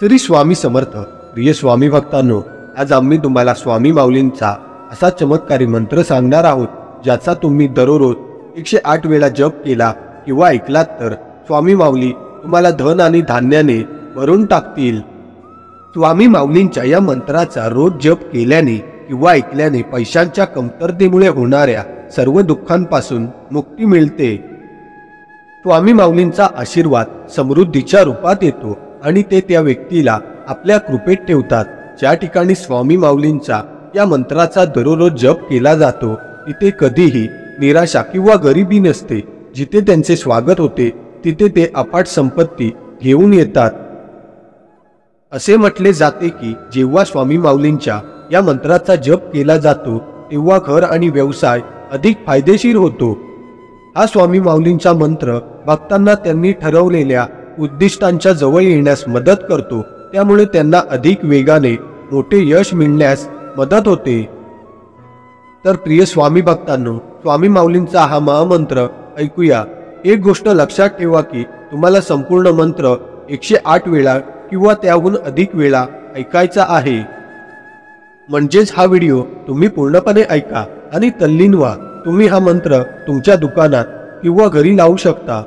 श्री स्वामी समर्थ. प्रिय स्वामी भक्तांनो, आज आम्ही तुम्हाला स्वामी माऊलींचा असा चमत्कारी मंत्र सांगणार आहोत, ज्याचा तुम्ही दररोज 108 वेळा जप केला किंवा ऐकलात तर स्वामी माऊली तुम्हाला धन आणि धान्याने भरून टाकतील. स्वामी माऊलींच्या या मंत्राचा रोज जप केल्याने किंवा ऐकल्याने पैशांच्या कमतरतेमुळे होणाऱ्या सर्व दुःखांपासून मुक्ती मिळते. स्वामी माऊलींचा आशीर्वाद समृद्धीच्या रूपात येतो आणि ते त्या व्यक्तीला आपल्या कृपेत ठेवतात. ज्या ठिकाणी स्वामी माऊलींचा या मंत्राचा दररोज जप केला जातो तिथे कधीही निराशा किंवा गरिबी नसते. जिथे त्यांचे स्वागत होते तिथे ते अफाट संपत्ती घेऊन येतात. असे म्हटले जाते की जेव्हा स्वामी माऊलींच्या या मंत्राचा जप केला जातो तेव्हा घर आणि व्यवसाय अधिक फायदेशीर होतो. हा स्वामी माऊलींचा मंत्र भक्तांना त्यांनी ठरवलेल्या उद्दिष्टांच्या जवळ येण्यास मदत करतो. त्यामुळे त्यांना अधिक वेगाने मोठे यश मिळण्यास मदत होते. तर प्रिय स्वामी भक्तांनो, स्वामी माऊलींचा हा महामंत्र ऐकूया. एक गोष्ट लक्षात ठेवा की तुम्हाला संपूर्ण मंत्र 108 वेळा किंवा त्याहून अधिक वेळा ऐकायचा आहे. म्हणजेच हा व्हिडिओ तुम्ही पूर्णपणे ऐका आणि तल्लीन व्हा. तुम्ही हा मंत्र तुमच्या दुकानात किंवा घरी लावू शकता.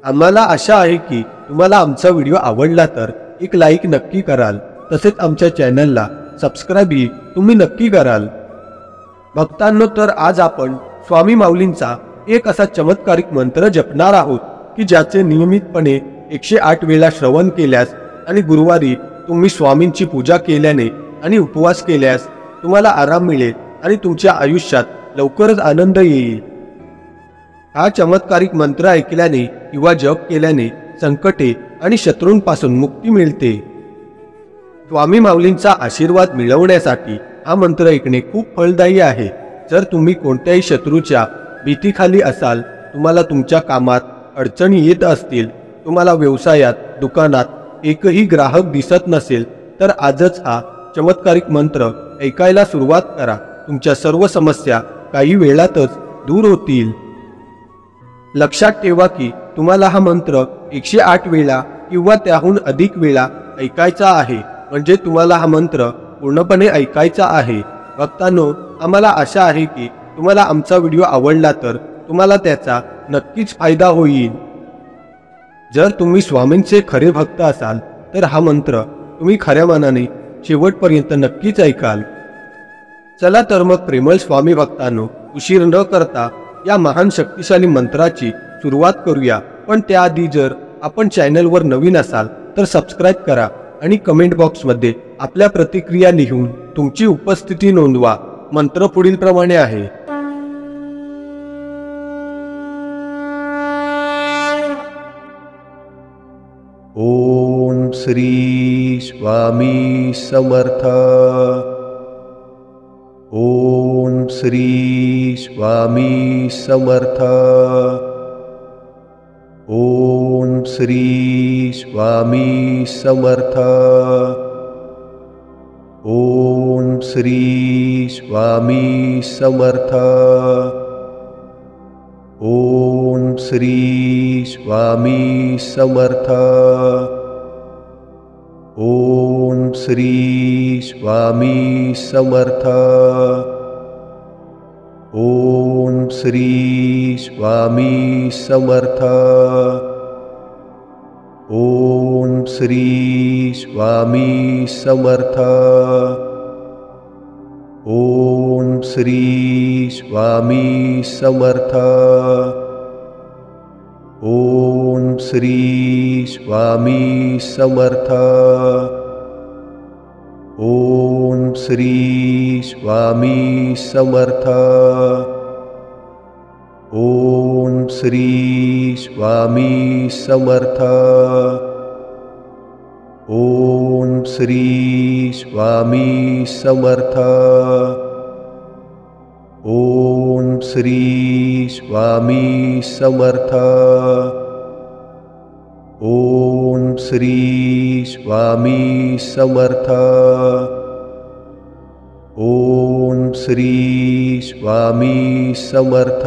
आम्हाला आशा आहे की तुम्हाला आमचा व्हिडिओ आवडला तर एक लाईक नक्की कराल. तसेच आमच्या चॅनलला सबस्क्राईबही तुम्ही नक्की कराल. भक्तांनो, तर आज आपण स्वामी माऊलींचा एक असा चमत्कारिक मंत्र जपणार आहोत की ज्याचे नियमितपणे 108 वेळा श्रवण केल्यास आणि गुरुवारी तुम्ही स्वामींची पूजा केल्याने आणि उपवास केल्यास तुम्हाला आराम मिळेल आणि तुमच्या आयुष्यात लवकरच आनंद येईल. हा चमत्कारिक मंत्र ऐकल्याने किंवा जप केल्याने संकटे आणि शत्रूंपासून मुक्ती मिळते. स्वामी माऊलींचा आशीर्वाद मिळवण्यासाठी हा मंत्र ऐकणे खूप फलदायी आहे. जर तुम्ही कोणत्याही शत्रूच्या भीतीखाली असाल, तुम्हाला तुमच्या कामात अडचणी येत असतील, तुम्हाला व्यवसायात दुकानात एकही ग्राहक दिसत नसेल, तर आजच हा चमत्कारिक मंत्र ऐकायला सुरुवात करा. तुमच्या सर्व समस्या काही वेळातच दूर होतील. लक्षात ठेवा की तुम्हाला हा मंत्र 108 वेळा किंवा त्याहून अधिक वेळा ऐकायचा आहे. म्हणजे तुम्हाला हा मंत्र पूर्णपणे ऐकायचा आहे. भक्तांनो, आम्हाला आशा आहे की तुम्हाला आमचा व्हिडिओ आवडला तर तुम्हाला त्याचा नक्कीच फायदा होईल. जर तुम्ही स्वामींचे खरे भक्त असाल तर हा मंत्र तुम्ही खऱ्या मनाने शेवटपर्यंत नक्कीच ऐकाल. चला तर मग प्रेमळ स्वामी भक्तांनो, उशीर न करता या महान शक्तिशाली मंत्राची सुरुवात करूया. पण त्याआधी जर आपण चॅनलवर नवीन असाल तर सबस्क्राईब करा आणि कमेंट बॉक्समध्ये आपल्या प्रतिक्रिया लिहून तुमची उपस्थिती नोंदवा. मंत्र पुढील प्रमाणे आहे. ओम श्री स्वामी समर्थ. ओम श्री स्वामी समर्थ. ओम श्री स्वामी समर्थ. ओम श्री स्वामी समर्थ. ओम श्री स्वामी समर्थ. ओम श्री स्वामी समर्थ. ओम श्री स्वामी समर्थ. ओम श्री स्वामी समर्थ. ओम श्री स्वामी समर्थ. ओम श्री स्वामी समर्थ. ओम श्री स्वामी समर्थ. ओम श्री स्वामी समर्थ. ओम श्री स्वामी समर्थ. ओम श्री स्वामी समर्थ. ओम श्री स्वामी समर्थ. ओम श्री स्वामी समर्थ.